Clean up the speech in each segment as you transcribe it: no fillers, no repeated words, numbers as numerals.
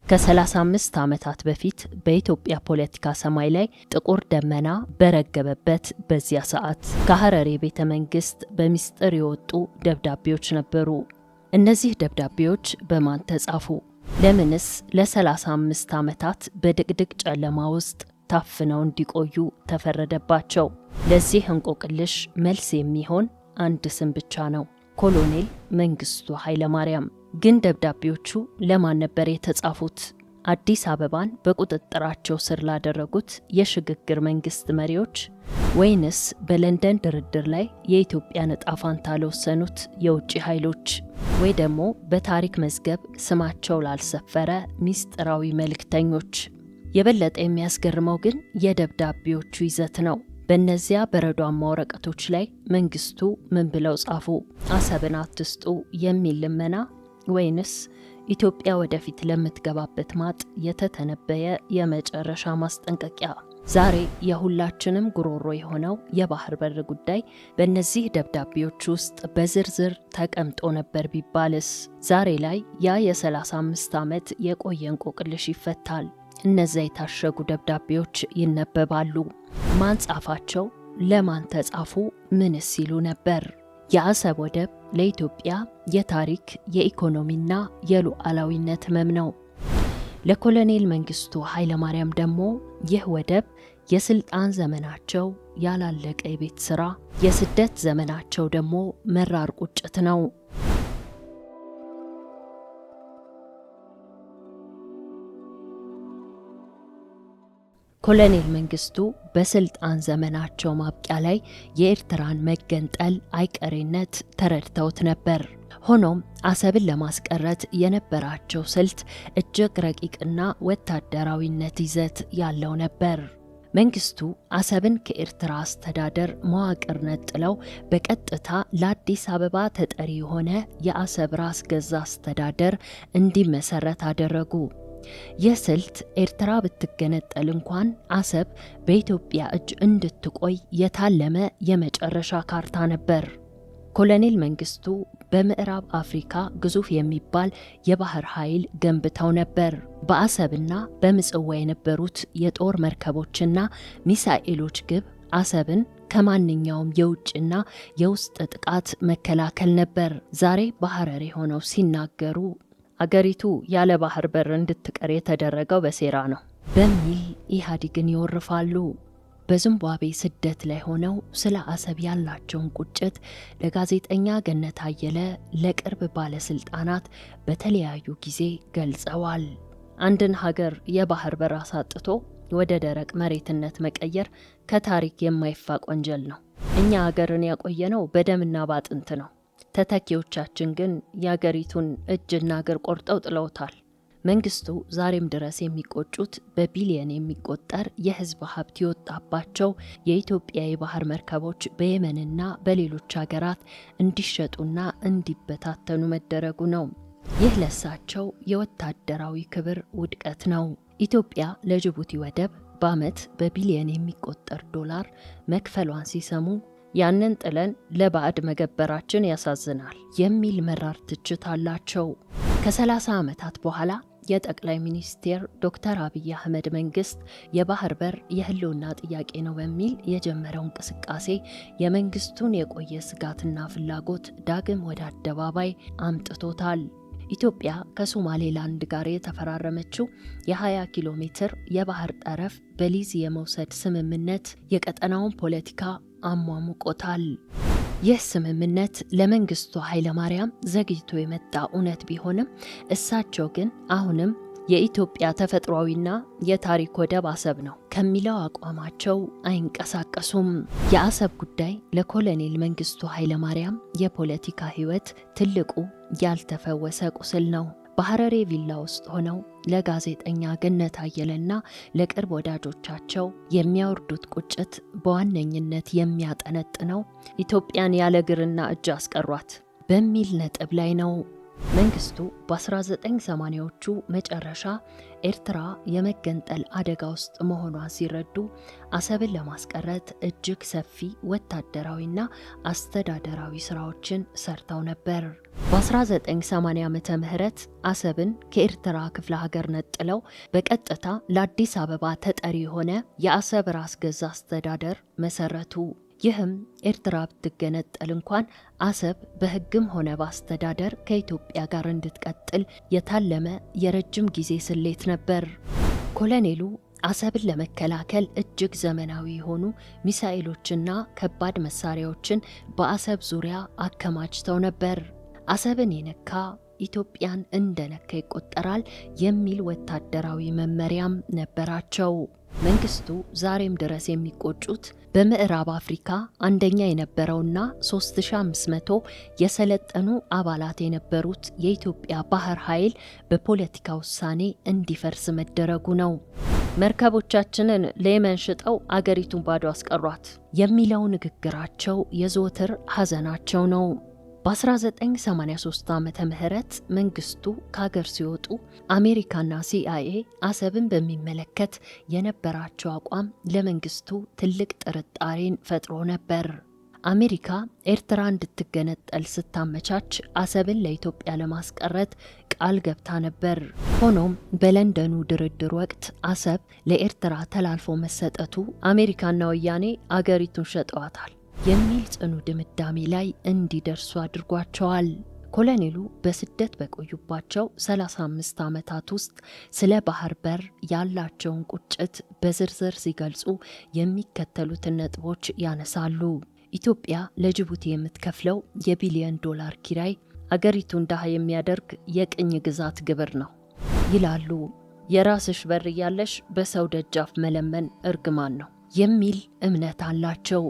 ከ35 ዓመታት በፊት በኢትዮጵያ ፖለቲካ ሰማይ ላይ ጥቁር ደመና በረገበበት በዚያ ሰዓት ከሐረሬ ቤተ መንግስት በሚስጥር የወጡ ደብዳቤዎች ነበሩ። እነዚህ ደብዳቤዎች በማን ተጻፉ? ለምንስ ለ35 ዓመታት በድቅድቅ ጨለማ ውስጥ ታፍነው እንዲቆዩ ተፈረደባቸው? ለዚህ እንቆቅልሽ መልስ የሚሆን አንድ ስም ብቻ ነው፣ ኮሎኔል መንግስቱ ኃይለማርያም። ግን ደብዳቤዎቹ ለማን ነበር የተጻፉት? አዲስ አበባን በቁጥጥራቸው ስር ላደረጉት የሽግግር መንግስት መሪዎች ወይንስ በለንደን ድርድር ላይ የኢትዮጵያን ዕጣ ፈንታ ለወሰኑት የውጭ ኃይሎች ወይ ደግሞ በታሪክ መዝገብ ስማቸው ላልሰፈረ ሚስጥራዊ መልእክተኞች? የበለጠ የሚያስገርመው ግን የደብዳቤዎቹ ይዘት ነው። በእነዚያ በረዷማ ወረቀቶች ላይ መንግስቱ ምን ብለው ጻፉ? አሰብን አትስጡ የሚል ልመና ወይንስ ኢትዮጵያ ወደፊት ለምትገባበት ማጥ የተተነበየ የመጨረሻ ማስጠንቀቂያ? ዛሬ የሁላችንም ጉሮሮ የሆነው የባህር በር ጉዳይ በእነዚህ ደብዳቤዎች ውስጥ በዝርዝር ተቀምጦ ነበር ቢባልስ? ዛሬ ላይ ያ የ35 ዓመት የቆየ እንቆቅልሽ ይፈታል። እነዚያ የታሸጉ ደብዳቤዎች ይነበባሉ። ማን ጻፋቸው? ለማን ተጻፉ? ምንስ ሲሉ ነበር? የአሰብ ወደብ ለኢትዮጵያ የታሪክ የኢኮኖሚና የሉዓላዊነት ህመም ነው። ለኮሎኔል መንግስቱ ኃይለማርያም ደግሞ ይህ ወደብ የስልጣን ዘመናቸው ያላለቀ የቤት ስራ፣ የስደት ዘመናቸው ደግሞ መራር ቁጭት ነው። ኮሎኔል መንግስቱ በስልጣን ዘመናቸው ማብቂያ ላይ የኤርትራን መገንጠል አይቀሬነት ተረድተውት ነበር። ሆኖም አሰብን ለማስቀረት የነበራቸው ስልት እጅግ ረቂቅና ወታደራዊነት ይዘት ያለው ነበር። መንግስቱ አሰብን ከኤርትራ አስተዳደር መዋቅር ነጥለው በቀጥታ ለአዲስ አበባ ተጠሪ የሆነ የአሰብ ራስ ገዛ አስተዳደር እንዲመሰረት አደረጉ። ይህ ስልት ኤርትራ ብትገነጠል እንኳን አሰብ በኢትዮጵያ እጅ እንድትቆይ የታለመ የመጨረሻ ካርታ ነበር። ኮሎኔል መንግስቱ በምዕራብ አፍሪካ ግዙፍ የሚባል የባህር ኃይል ገንብተው ነበር። በአሰብና በምጽዋ የነበሩት የጦር መርከቦችና ሚሳኤሎች ግብ አሰብን ከማንኛውም የውጭና የውስጥ ጥቃት መከላከል ነበር። ዛሬ በሐረሬ ሆነው ሲናገሩ አገሪቱ ያለ ባህር በር እንድትቀር የተደረገው በሴራ ነው በሚል ኢህአዴግን ይወርፋሉ። በዚምባብዌ ስደት ላይ ሆነው ስለ አሰብ ያላቸውን ቁጭት ለጋዜጠኛ ገነት አየለ ለቅርብ ባለስልጣናት በተለያዩ ጊዜ ገልጸዋል። አንድን ሀገር የባህር በር አሳጥቶ ወደ ደረቅ መሬትነት መቀየር ከታሪክ የማይፋቅ ወንጀል ነው። እኛ ሀገርን ያቆየነው በደምና ባጥንት ነው። ተተኪዎቻችን ግን የአገሪቱን እጅና እግር ቆርጠው ጥለውታል። መንግስቱ ዛሬም ድረስ የሚቆጩት በቢሊየን የሚቆጠር የህዝብ ሀብት የወጣባቸው የኢትዮጵያ የባህር መርከቦች በየመንና በሌሎች ሀገራት እንዲሸጡና እንዲበታተኑ መደረጉ ነው። ይህ ለሳቸው የወታደራዊ ክብር ውድቀት ነው። ኢትዮጵያ ለጅቡቲ ወደብ በዓመት በቢሊየን የሚቆጠር ዶላር መክፈሏን ሲሰሙ ያንን ጥለን ለባዕድ መገበራችን ያሳዝናል የሚል መራር ትችት አላቸው። ከ30 ዓመታት በኋላ የጠቅላይ ሚኒስቴር ዶክተር አብይ አህመድ መንግስት የባህር በር የህልውና ጥያቄ ነው በሚል የጀመረው እንቅስቃሴ የመንግስቱን የቆየ ስጋትና ፍላጎት ዳግም ወደ አደባባይ አምጥቶታል። ኢትዮጵያ ከሶማሌላንድ ጋር የተፈራረመችው የ20 ኪሎ ሜትር የባህር ጠረፍ በሊዝ የመውሰድ ስምምነት የቀጠናውን ፖለቲካ አሟሙቆታል። ይህ ስምምነት ለመንግስቱ ኃይለማርያም ዘግይቶ የመጣ እውነት ቢሆንም እሳቸው ግን አሁንም የኢትዮጵያ ተፈጥሯዊና የታሪክ ወደብ አሰብ ነው ከሚለው አቋማቸው አይንቀሳቀሱም። የአሰብ ጉዳይ ለኮሎኔል መንግስቱ ኃይለማርያም የፖለቲካ ህይወት ትልቁ ያልተፈወሰ ቁስል ነው። በሐረሬ ቪላ ውስጥ ሆነው ለጋዜጠኛ ገነት አየለና ለቅርብ ወዳጆቻቸው የሚያወርዱት ቁጭት በዋነኝነት የሚያጠነጥነው ኢትዮጵያን ያለ እግርና እጅ አስቀሯት በሚል ነጥብ ላይ ነው። መንግስቱ በ1980ዎቹ መጨረሻ ኤርትራ የመገንጠል አደጋ ውስጥ መሆኗን ሲረዱ አሰብን ለማስቀረት እጅግ ሰፊ ወታደራዊና አስተዳደራዊ ስራዎችን ሰርተው ነበር። በ1980 ዓመተ ምህረት አሰብን ከኤርትራ ክፍለ ሀገር ነጥለው በቀጥታ ለአዲስ አበባ ተጠሪ የሆነ የአሰብ ራስ ገዝ አስተዳደር መሰረቱ። ይህም ኤርትራ ብትገነጠል እንኳን አሰብ በሕግም ሆነ በአስተዳደር ከኢትዮጵያ ጋር እንድትቀጥል የታለመ የረጅም ጊዜ ስሌት ነበር። ኮሎኔሉ አሰብን ለመከላከል እጅግ ዘመናዊ የሆኑ ሚሳኤሎችና ከባድ መሳሪያዎችን በአሰብ ዙሪያ አከማችተው ነበር። አሰብን የነካ ኢትዮጵያን እንደነካ ይቆጠራል የሚል ወታደራዊ መመሪያም ነበራቸው። መንግስቱ ዛሬም ድረስ የሚቆጩት በምዕራብ አፍሪካ አንደኛ የነበረውና 3500 የሰለጠኑ አባላት የነበሩት የኢትዮጵያ ባህር ኃይል በፖለቲካ ውሳኔ እንዲፈርስ መደረጉ ነው። መርከቦቻችንን ለየመን ሽጠው አገሪቱን ባዶ አስቀሯት የሚለው ንግግራቸው የዘወትር ሐዘናቸው ነው። በ1983 ዓመተ ምህረት መንግስቱ ከሀገር ሲወጡ አሜሪካና ሲአይኤ አሰብን በሚመለከት የነበራቸው አቋም ለመንግስቱ ትልቅ ጥርጣሬን ፈጥሮ ነበር። አሜሪካ ኤርትራ እንድትገነጠል ስታመቻች አሰብን ለኢትዮጵያ ለማስቀረት ቃል ገብታ ነበር። ሆኖም በለንደኑ ድርድር ወቅት አሰብ ለኤርትራ ተላልፎ መሰጠቱ አሜሪካና ወያኔ አገሪቱን ሸጠዋታል የሚል ጽኑ ድምዳሜ ላይ እንዲደርሱ አድርጓቸዋል። ኮሎኔሉ በስደት በቆዩባቸው 35 ዓመታት ውስጥ ስለ ባህር በር ያላቸውን ቁጭት በዝርዝር ሲገልጹ የሚከተሉትን ነጥቦች ያነሳሉ። ኢትዮጵያ ለጅቡቲ የምትከፍለው የቢሊዮን ዶላር ኪራይ አገሪቱን ድሃ የሚያደርግ የቅኝ ግዛት ግብር ነው ይላሉ። የራስሽ በር እያለሽ በሰው ደጃፍ መለመን እርግማን ነው የሚል እምነት አላቸው።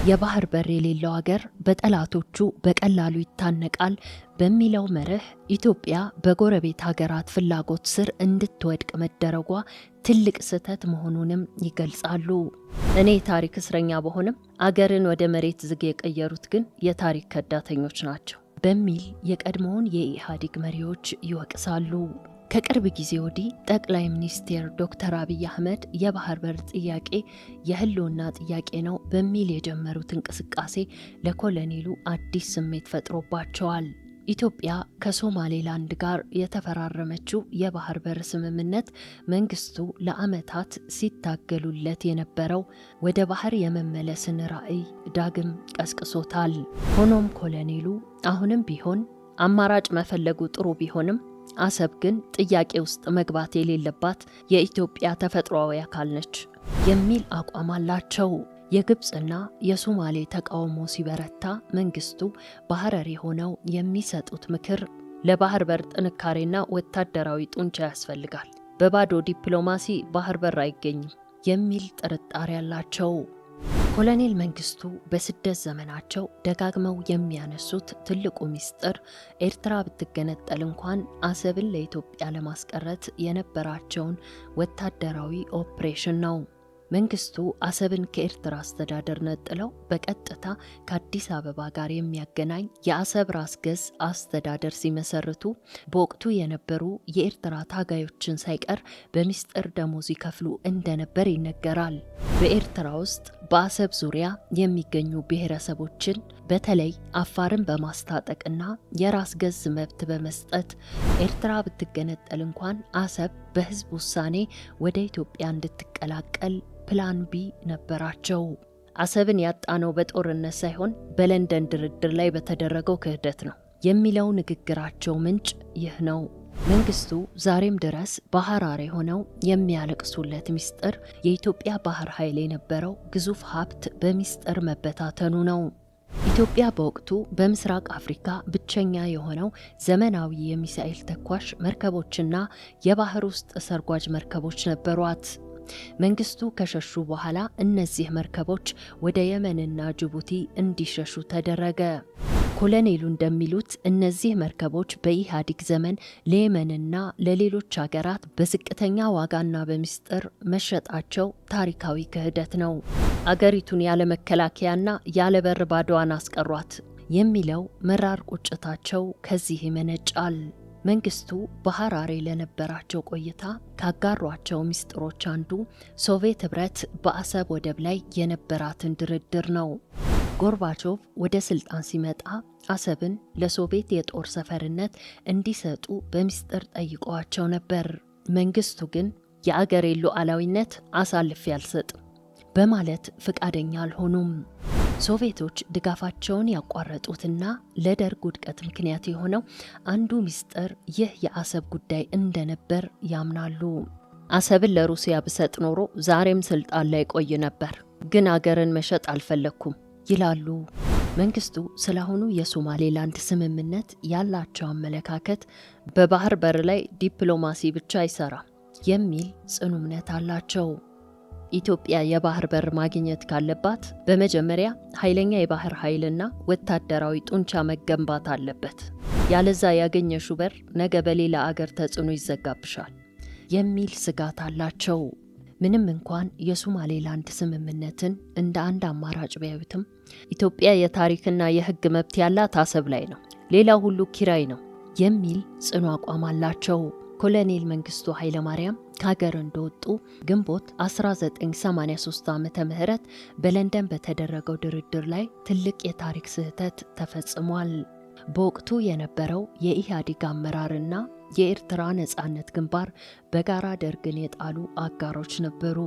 የባህር በር የሌለው አገር በጠላቶቹ በቀላሉ ይታነቃል በሚለው መርህ ኢትዮጵያ በጎረቤት ሀገራት ፍላጎት ስር እንድትወድቅ መደረጓ ትልቅ ስህተት መሆኑንም ይገልጻሉ። እኔ የታሪክ እስረኛ በሆንም አገርን ወደ መሬት ዝግ የቀየሩት ግን የታሪክ ከዳተኞች ናቸው በሚል የቀድሞውን የኢህአዴግ መሪዎች ይወቅሳሉ። ከቅርብ ጊዜ ወዲህ ጠቅላይ ሚኒስትር ዶክተር አብይ አህመድ የባህር በር ጥያቄ የህልውና ጥያቄ ነው በሚል የጀመሩት እንቅስቃሴ ለኮሎኔሉ አዲስ ስሜት ፈጥሮባቸዋል። ኢትዮጵያ ከሶማሌላንድ ጋር የተፈራረመችው የባህር በር ስምምነት መንግስቱ ለዓመታት ሲታገሉለት የነበረው ወደ ባህር የመመለስን ራዕይ ዳግም ቀስቅሶታል። ሆኖም ኮሎኔሉ አሁንም ቢሆን አማራጭ መፈለጉ ጥሩ ቢሆንም አሰብ ግን ጥያቄ ውስጥ መግባት የሌለባት የኢትዮጵያ ተፈጥሯዊ አካል ነች የሚል አቋም አላቸው። የግብፅና የሶማሌ ተቃውሞ ሲበረታ መንግስቱ በሐረር ሆነው የሚሰጡት ምክር ለባህር በር ጥንካሬና ወታደራዊ ጡንቻ ያስፈልጋል፣ በባዶ ዲፕሎማሲ ባህር በር አይገኝም የሚል ጥርጣሬ አላቸው። ኮሎኔል መንግስቱ በስደት ዘመናቸው ደጋግመው የሚያነሱት ትልቁ ሚስጥር ኤርትራ ብትገነጠል እንኳን አሰብን ለኢትዮጵያ ለማስቀረት የነበራቸውን ወታደራዊ ኦፕሬሽን ነው። መንግስቱ አሰብን ከኤርትራ አስተዳደር ነጥለው በቀጥታ ከአዲስ አበባ ጋር የሚያገናኝ የአሰብ ራስ ገዝ አስተዳደር ሲመሰርቱ በወቅቱ የነበሩ የኤርትራ ታጋዮችን ሳይቀር በሚስጥር ደሞዝ ይከፍሉ እንደነበር ይነገራል። በኤርትራ ውስጥ በአሰብ ዙሪያ የሚገኙ ብሔረሰቦችን በተለይ አፋርን በማስታጠቅና የራስ ገዝ መብት በመስጠት ኤርትራ ብትገነጠል እንኳን አሰብ በህዝብ ውሳኔ ወደ ኢትዮጵያ እንድትቀላቀል ፕላን ቢ ነበራቸው። አሰብን ያጣነው በጦርነት ሳይሆን በለንደን ድርድር ላይ በተደረገው ክህደት ነው የሚለው ንግግራቸው ምንጭ ይህ ነው። መንግስቱ ዛሬም ድረስ በሐራሬ ሆነው የሚያለቅሱለት ሚስጥር የኢትዮጵያ ባህር ኃይል የነበረው ግዙፍ ሀብት በሚስጥር መበታተኑ ነው። ኢትዮጵያ በወቅቱ በምስራቅ አፍሪካ ብቸኛ የሆነው ዘመናዊ የሚሳኤል ተኳሽ መርከቦችና የባህር ውስጥ ሰርጓጅ መርከቦች ነበሯት። መንግስቱ ከሸሹ በኋላ እነዚህ መርከቦች ወደ የመንና ጅቡቲ እንዲሸሹ ተደረገ። ኮሎኔሉ እንደሚሉት እነዚህ መርከቦች በኢህአዴግ ዘመን ለየመንና ለሌሎች ሀገራት በዝቅተኛ ዋጋና በሚስጥር መሸጣቸው ታሪካዊ ክህደት ነው። አገሪቱን ያለ መከላከያና ያለ በር ባዶዋን አስቀሯት የሚለው መራር ቁጭታቸው ከዚህ ይመነጫል። መንግስቱ በሐራሬ ለነበራቸው ቆይታ ካጋሯቸው ሚስጥሮች አንዱ ሶቪየት ህብረት በአሰብ ወደብ ላይ የነበራትን ድርድር ነው። ጎርባቾቭ ወደ ስልጣን ሲመጣ አሰብን ለሶቪየት የጦር ሰፈርነት እንዲሰጡ በሚስጥር ጠይቀዋቸው ነበር። መንግስቱ ግን የአገሬን ሉዓላዊነት አሳልፌ አልሰጥም በማለት ፍቃደኛ አልሆኑም። ሶቪየቶች ድጋፋቸውን ያቋረጡትና ለደርግ ውድቀት ምክንያት የሆነው አንዱ ሚስጥር ይህ የአሰብ ጉዳይ እንደነበር ያምናሉ። አሰብን ለሩሲያ ብሰጥ ኖሮ ዛሬም ስልጣን ላይ ቆይ ነበር፣ ግን አገርን መሸጥ አልፈለኩም ይላሉ። መንግስቱ ስለሆኑ የሶማሌላንድ ስምምነት ያላቸው አመለካከት በባህር በር ላይ ዲፕሎማሲ ብቻ አይሰራም የሚል ጽኑ እምነት አላቸው። ኢትዮጵያ የባህር በር ማግኘት ካለባት በመጀመሪያ ኃይለኛ የባህር ኃይልና ወታደራዊ ጡንቻ መገንባት አለበት። ያለዛ ያገኘሽው በር ነገ በሌላ አገር ተጽዕኖ ይዘጋብሻል የሚል ስጋት አላቸው። ምንም እንኳን የሶማሌላንድ ስምምነትን እንደ አንድ አማራጭ ቢያዩትም ኢትዮጵያ የታሪክና የሕግ መብት ያላት አሰብ ላይ ነው፣ ሌላው ሁሉ ኪራይ ነው የሚል ጽኑ አቋም አላቸው። ኮሎኔል መንግስቱ ኃይለማርያም ከሀገር እንደወጡ ግንቦት 1983 ዓመተ ምህረት በለንደን በተደረገው ድርድር ላይ ትልቅ የታሪክ ስህተት ተፈጽሟል። በወቅቱ የነበረው የኢህአዴግ አመራርና የኤርትራ ነጻነት ግንባር በጋራ ደርግን የጣሉ አጋሮች ነበሩ።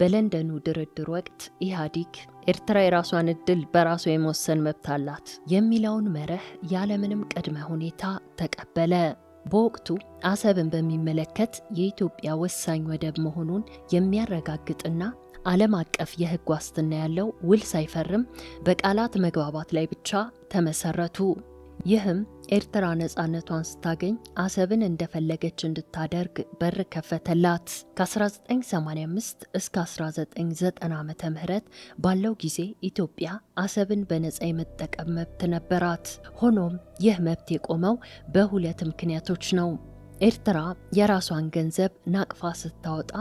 በለንደኑ ድርድር ወቅት ኢህአዴግ ኤርትራ የራሷን ዕድል በራሷ የመወሰን መብት አላት የሚለውን መርህ ያለምንም ቅድመ ሁኔታ ተቀበለ። በወቅቱ አሰብን በሚመለከት የኢትዮጵያ ወሳኝ ወደብ መሆኑን የሚያረጋግጥና ዓለም አቀፍ የሕግ ዋስትና ያለው ውል ሳይፈርም በቃላት መግባባት ላይ ብቻ ተመሰረቱ። ይህም ኤርትራ ነጻነቷን ስታገኝ አሰብን እንደፈለገች እንድታደርግ በር ከፈተላት። ከ1985 እስከ 1990 ዓመተ ምህረት ባለው ጊዜ ኢትዮጵያ አሰብን በነጻ የመጠቀም መብት ነበራት። ሆኖም ይህ መብት የቆመው በሁለት ምክንያቶች ነው። ኤርትራ የራሷን ገንዘብ ናቅፋ ስታወጣ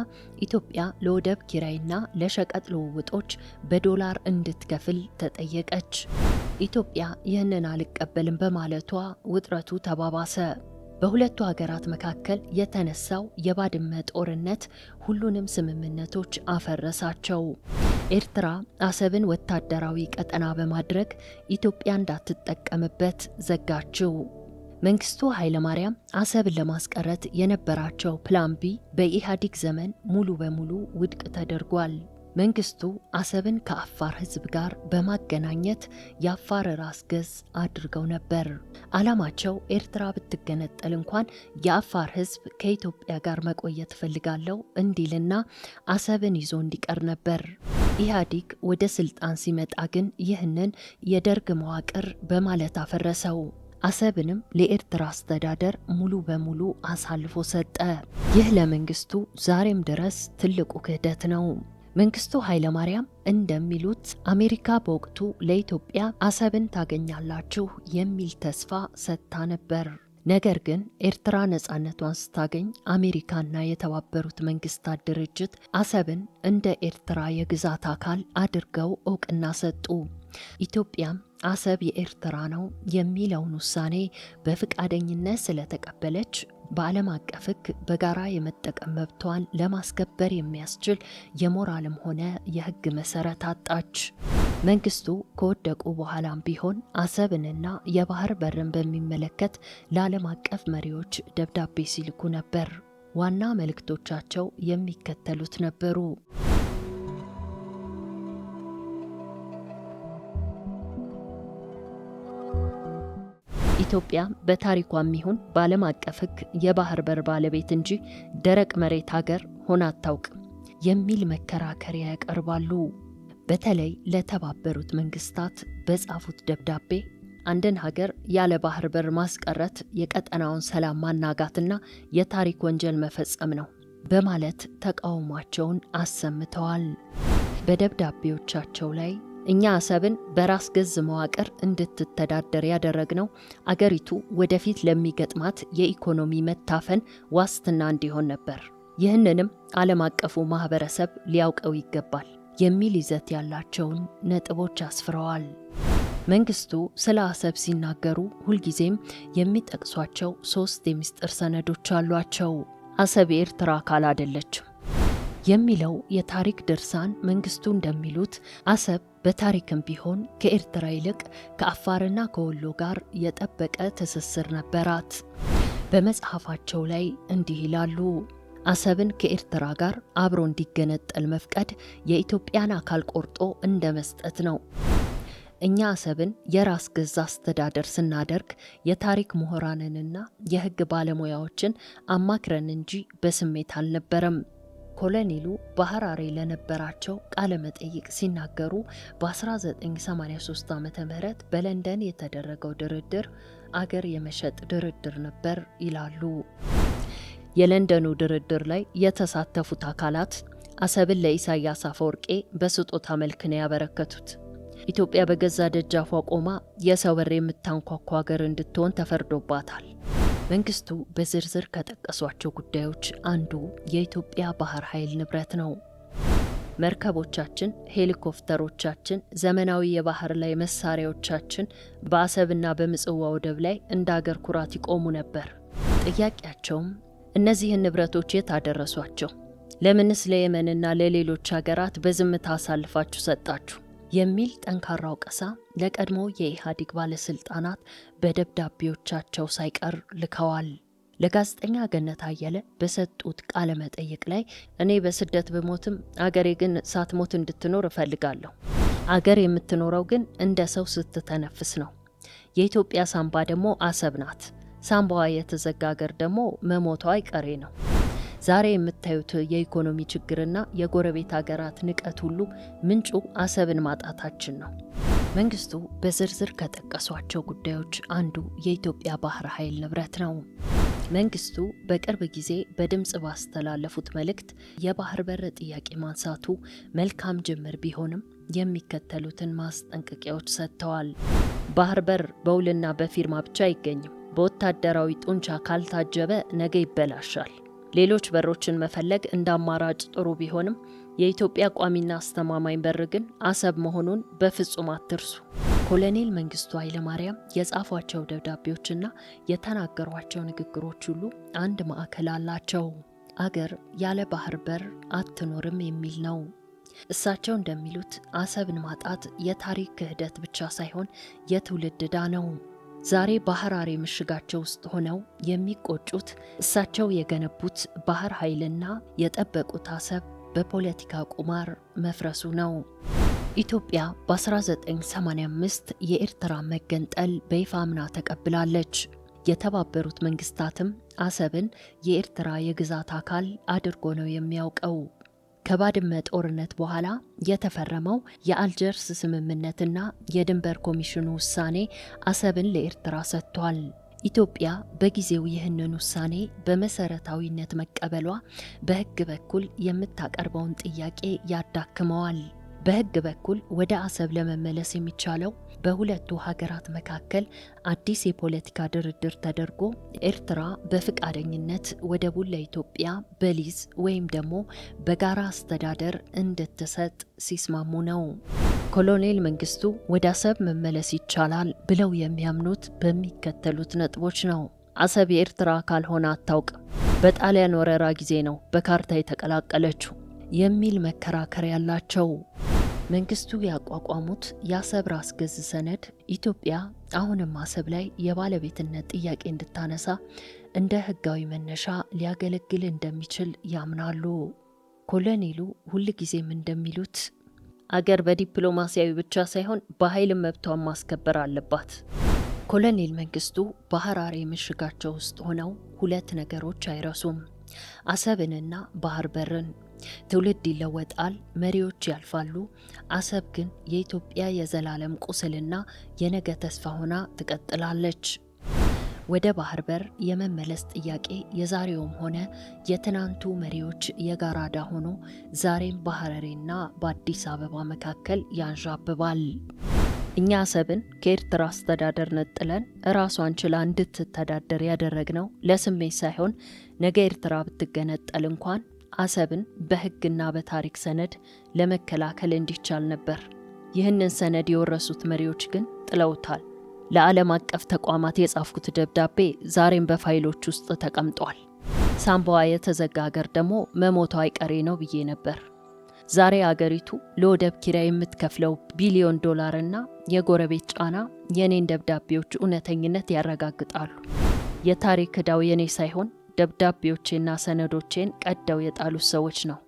ኢትዮጵያ ለወደብ ኪራይና ለሸቀጥ ልውውጦች በዶላር እንድትከፍል ተጠየቀች። ኢትዮጵያ ይህንን አልቀበልም በማለቷ ውጥረቱ ተባባሰ። በሁለቱ ሀገራት መካከል የተነሳው የባድመ ጦርነት ሁሉንም ስምምነቶች አፈረሳቸው። ኤርትራ አሰብን ወታደራዊ ቀጠና በማድረግ ኢትዮጵያ እንዳትጠቀምበት ዘጋችው። መንግስቱ ኃይለማርያም አሰብን ለማስቀረት የነበራቸው ፕላን ቢ በኢህአዴግ ዘመን ሙሉ በሙሉ ውድቅ ተደርጓል። መንግስቱ አሰብን ከአፋር ህዝብ ጋር በማገናኘት የአፋር ራስ ገዝ አድርገው ነበር። ዓላማቸው ኤርትራ ብትገነጠል እንኳን የአፋር ህዝብ ከኢትዮጵያ ጋር መቆየት ፈልጋለሁ እንዲልና አሰብን ይዞ እንዲቀር ነበር። ኢህአዴግ ወደ ስልጣን ሲመጣ ግን ይህንን የደርግ መዋቅር በማለት አፈረሰው። አሰብንም ለኤርትራ አስተዳደር ሙሉ በሙሉ አሳልፎ ሰጠ። ይህ ለመንግስቱ ዛሬም ድረስ ትልቁ ክህደት ነው። መንግስቱ ኃይለማርያም እንደሚሉት አሜሪካ በወቅቱ ለኢትዮጵያ አሰብን ታገኛላችሁ የሚል ተስፋ ሰጥታ ነበር። ነገር ግን ኤርትራ ነጻነቷን ስታገኝ አሜሪካና የተባበሩት መንግስታት ድርጅት አሰብን እንደ ኤርትራ የግዛት አካል አድርገው እውቅና ሰጡ። ኢትዮጵያም አሰብ የኤርትራ ነው የሚለውን ውሳኔ በፍቃደኝነት ስለተቀበለች በዓለም አቀፍ ሕግ በጋራ የመጠቀም መብቷን ለማስከበር የሚያስችል የሞራልም ሆነ የሕግ መሰረት አጣች። መንግስቱ ከወደቁ በኋላም ቢሆን አሰብንና የባህር በርን በሚመለከት ለዓለም አቀፍ መሪዎች ደብዳቤ ሲልኩ ነበር። ዋና መልእክቶቻቸው የሚከተሉት ነበሩ። ኢትዮጵያ በታሪኳም ይሁን በዓለም አቀፍ ሕግ የባህር በር ባለቤት እንጂ ደረቅ መሬት ሀገር ሆና አታውቅም የሚል መከራከሪያ ያቀርባሉ። በተለይ ለተባበሩት መንግስታት በጻፉት ደብዳቤ አንድን ሀገር ያለ ባህር በር ማስቀረት የቀጠናውን ሰላም ማናጋትና የታሪክ ወንጀል መፈጸም ነው በማለት ተቃውሟቸውን አሰምተዋል። በደብዳቤዎቻቸው ላይ እኛ አሰብን በራስ ገዝ መዋቅር እንድትተዳደር ያደረግነው አገሪቱ ወደፊት ለሚገጥማት የኢኮኖሚ መታፈን ዋስትና እንዲሆን ነበር። ይህንንም ዓለም አቀፉ ማህበረሰብ ሊያውቀው ይገባል የሚል ይዘት ያላቸውን ነጥቦች አስፍረዋል። መንግስቱ ስለ አሰብ ሲናገሩ ሁልጊዜም የሚጠቅሷቸው 3 የሚስጥር ሰነዶች አሏቸው። አሰብ የኤርትራ አካል አይደለችም የሚለው የታሪክ ድርሳን መንግስቱ እንደሚሉት አሰብ በታሪክም ቢሆን ከኤርትራ ይልቅ ከአፋርና ከወሎ ጋር የጠበቀ ትስስር ነበራት። በመጽሐፋቸው ላይ እንዲህ ይላሉ። አሰብን ከኤርትራ ጋር አብሮ እንዲገነጠል መፍቀድ የኢትዮጵያን አካል ቆርጦ እንደ መስጠት ነው። እኛ አሰብን የራስ ገዝ አስተዳደር ስናደርግ የታሪክ ምሁራንንና የሕግ ባለሙያዎችን አማክረን እንጂ በስሜት አልነበረም። ኮሎኔሉ በሐራሬ ለነበራቸው ቃለ መጠይቅ ሲናገሩ በ1983 ዓ.ም በለንደን የተደረገው ድርድር አገር የመሸጥ ድርድር ነበር ይላሉ። የለንደኑ ድርድር ላይ የተሳተፉት አካላት አሰብን ለኢሳያስ አፈወርቄ በስጦታ መልክ ነው ያበረከቱት። ኢትዮጵያ በገዛ ደጃፏ ቆማ የሰው በር የምታንኳኳ ሀገር እንድትሆን ተፈርዶባታል። መንግስቱ በዝርዝር ከጠቀሷቸው ጉዳዮች አንዱ የኢትዮጵያ ባህር ኃይል ንብረት ነው። መርከቦቻችን፣ ሄሊኮፕተሮቻችን፣ ዘመናዊ የባህር ላይ መሳሪያዎቻችን በአሰብና በምጽዋ ወደብ ላይ እንደ አገር ኩራት ይቆሙ ነበር። ጥያቄያቸውም እነዚህን ንብረቶች የት አደረሷቸው? ለምንስ ለየመንና ለሌሎች ሀገራት በዝምታ አሳልፋችሁ ሰጣችሁ? የሚል ጠንካራ ወቀሳ ለቀድሞ የኢህአዴግ ባለስልጣናት በደብዳቤዎቻቸው ሳይቀር ልከዋል። ለጋዜጠኛ ገነት አየለ በሰጡት ቃለ መጠይቅ ላይ እኔ በስደት ብሞትም አገሬ ግን ሳትሞት እንድትኖር እፈልጋለሁ። አገር የምትኖረው ግን እንደ ሰው ስትተነፍስ ነው። የኢትዮጵያ ሳምባ ደግሞ አሰብ ናት። ሳምባዋ የተዘጋ አገር ደግሞ መሞቷ አይቀሬ ነው። ዛሬ የምታዩት የኢኮኖሚ ችግርና የጎረቤት ሀገራት ንቀት ሁሉ ምንጩ አሰብን ማጣታችን ነው። መንግስቱ በዝርዝር ከጠቀሷቸው ጉዳዮች አንዱ የኢትዮጵያ ባህር ኃይል ንብረት ነው። መንግስቱ በቅርብ ጊዜ በድምጽ ባስተላለፉት መልእክት የባህር በር ጥያቄ ማንሳቱ መልካም ጅምር ቢሆንም የሚከተሉትን ማስጠንቀቂያዎች ሰጥተዋል። ባህር በር በውልና በፊርማ ብቻ አይገኝም። በወታደራዊ ጡንቻ ካልታጀበ ነገ ይበላሻል። ሌሎች በሮችን መፈለግ እንደ አማራጭ ጥሩ ቢሆንም የኢትዮጵያ ቋሚና አስተማማኝ በር ግን አሰብ መሆኑን በፍጹም አትርሱ። ኮሎኔል መንግስቱ ኃይለማርያም የጻፏቸው ደብዳቤዎችና የተናገሯቸው ንግግሮች ሁሉ አንድ ማዕከል አላቸው። አገር ያለ ባህር በር አትኖርም የሚል ነው። እሳቸው እንደሚሉት አሰብን ማጣት የታሪክ ክህደት ብቻ ሳይሆን የትውልድ ዕዳ ነው። ዛሬ በሐራሬ ምሽጋቸው ውስጥ ሆነው የሚቆጩት እሳቸው የገነቡት ባህር ኃይልና የጠበቁት አሰብ በፖለቲካ ቁማር መፍረሱ ነው። ኢትዮጵያ በ1985 የኤርትራ መገንጠል በይፋ አምና ተቀብላለች። የተባበሩት መንግስታትም አሰብን የኤርትራ የግዛት አካል አድርጎ ነው የሚያውቀው። ከባድመ ጦርነት በኋላ የተፈረመው የአልጀርስ ስምምነትና የድንበር ኮሚሽኑ ውሳኔ አሰብን ለኤርትራ ሰጥቷል። ኢትዮጵያ በጊዜው ይህንን ውሳኔ በመሰረታዊነት መቀበሏ በሕግ በኩል የምታቀርበውን ጥያቄ ያዳክመዋል። በሕግ በኩል ወደ አሰብ ለመመለስ የሚቻለው በሁለቱ ሀገራት መካከል አዲስ የፖለቲካ ድርድር ተደርጎ ኤርትራ በፍቃደኝነት ወደቡን ለኢትዮጵያ በሊዝ ወይም ደግሞ በጋራ አስተዳደር እንድትሰጥ ሲስማሙ ነው። ኮሎኔል መንግስቱ ወደ አሰብ መመለስ ይቻላል ብለው የሚያምኑት በሚከተሉት ነጥቦች ነው። አሰብ የኤርትራ አካል ሆና አታውቅም። በጣሊያን ወረራ ጊዜ ነው በካርታ የተቀላቀለችው የሚል መከራከሪያ ያላቸው። መንግስቱ ያቋቋሙት የአሰብ ራስ ገዝ ሰነድ ኢትዮጵያ አሁንም አሰብ ላይ የባለቤትነት ጥያቄ እንድታነሳ እንደ ህጋዊ መነሻ ሊያገለግል እንደሚችል ያምናሉ። ኮሎኔሉ ሁልጊዜም እንደሚሉት አገር በዲፕሎማሲያዊ ብቻ ሳይሆን በኃይል መብቷን ማስከበር አለባት። ኮሎኔል መንግስቱ በሐራሬ ምሽጋቸው ውስጥ ሆነው ሁለት ነገሮች አይረሱም፣ አሰብንና ባህር በርን። ትውልድ ይለወጣል፣ መሪዎች ያልፋሉ። አሰብ ግን የኢትዮጵያ የዘላለም ቁስልና የነገ ተስፋ ሆና ትቀጥላለች። ወደ ባህር በር የመመለስ ጥያቄ የዛሬውም ሆነ የትናንቱ መሪዎች የጋራ ዕዳ ሆኖ ዛሬም በሐረሬና በአዲስ አበባ መካከል ያንዣብባል። እኛ አሰብን ከኤርትራ አስተዳደር ነጥለን ራሷን ችላ እንድትተዳደር ያደረግነው ለስሜት ሳይሆን ነገ ኤርትራ ብትገነጠል እንኳን አሰብን በሕግና በታሪክ ሰነድ ለመከላከል እንዲቻል ነበር። ይህንን ሰነድ የወረሱት መሪዎች ግን ጥለውታል። ለዓለም አቀፍ ተቋማት የጻፍኩት ደብዳቤ ዛሬም በፋይሎች ውስጥ ተቀምጧል። ሳምባዋ የተዘጋ ሀገር ደግሞ መሞቷ አይቀሬ ነው ብዬ ነበር። ዛሬ አገሪቱ ለወደብ ኪራይ የምትከፍለው ቢሊዮን ዶላርና የጎረቤት ጫና የኔን ደብዳቤዎች እውነተኝነት ያረጋግጣሉ። የታሪክ ዕዳው የኔ ሳይሆን ደብዳቤዎቼና ሰነዶቼን ቀደው የጣሉት ሰዎች ነው።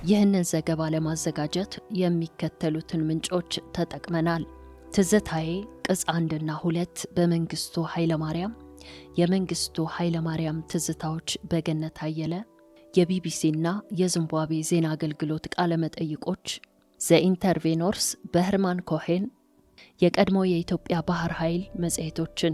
ይህንን ዘገባ ለማዘጋጀት የሚከተሉትን ምንጮች ተጠቅመናል። ትዝታዬ ቅጽ 1 እና 2 በመንግስቱ ኃይለማርያም፣ የመንግስቱ ኃይለማርያም ትዝታዎች በገነት አየለ፣ የቢቢሲና የዚምባብዌ ዜና አገልግሎት ቃለ መጠይቆች፣ ዘኢንተርቬኖርስ በህርማን ኮሄን፣ የቀድሞ የኢትዮጵያ ባህር ኃይል መጽሔቶችን